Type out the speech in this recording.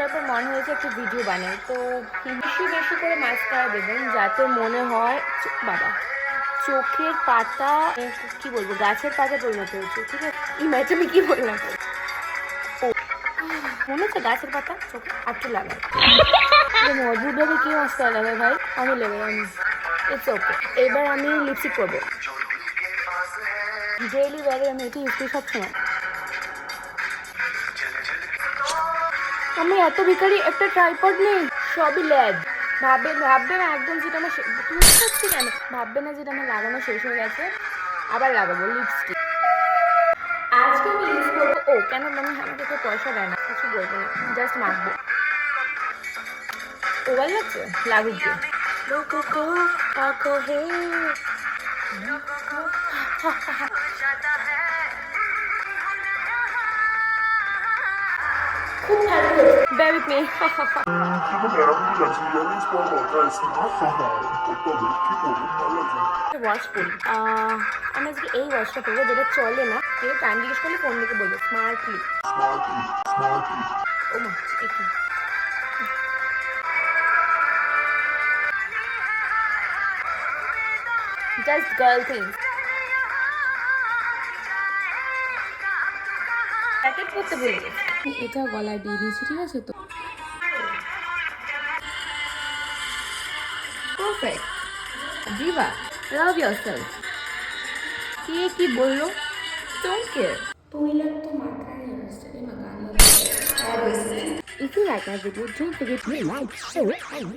করার পর মনে হয়েছে একটু ভিডিও বানাই, তো বেশি বেশি করে মাস্কারা দেবেন যাতে মনে হয় বাবা চোখের পাতা কি বলবো গাছের পাতা পরিণত হয়েছে। ঠিক আছে, ম্যাচ আমি কি বললাম, মনে হচ্ছে গাছের পাতা চোখে আটটু লাগায়। মজবুতভাবে কি মাস্কারা লাগায় ভাই, আমি লেগে আমি ইটস ওকে। এবার আমি লিপস্টিক করবো, ডেইলি ওয়ারে আমি এটি ইউজ করি সবসময়। আমি এত ভিখারি, একটা ট্রাইপড নেই, সবই ল্যাড। ভাববে না একদম যেটা আমার তুমি হচ্ছে কেন ভাববে না যেটা আমার লাগানো শেষ হয়ে গেছে, আবার লাগাবো লিপস্টিক। আজকে আমি ইউজ করবো, ও কেন মানে আমাকে তো পয়সা দেয় না, কিছু বলবো না, জাস্ট মাখবো। ও ভালো লাগছে, লাগুক দিয়ে। খুব ভালো হয়েছে, bear with me. ওয়াশ করি, আমি আজকে এই ওয়াশটা করবো যেটা চলে না, কেউ টাইম জিজ্ঞেস করলে ফোন দিকে বলবো স্মার্টলি। ও মা একটু জাস্ট গার্ল থিংস। প্যাকেট করতে ভুলে গেছি, এটা গলায় দিয়ে দিয়েছি, ঠিক আছে তো পারফেক্ট। দিবা, লাভ yourself। কে কি বললো, ডোন্ট কেয়ার। তৈলাক তো মাথায় আসছে রে মা, গান If you like my video, don't forget to like, share, and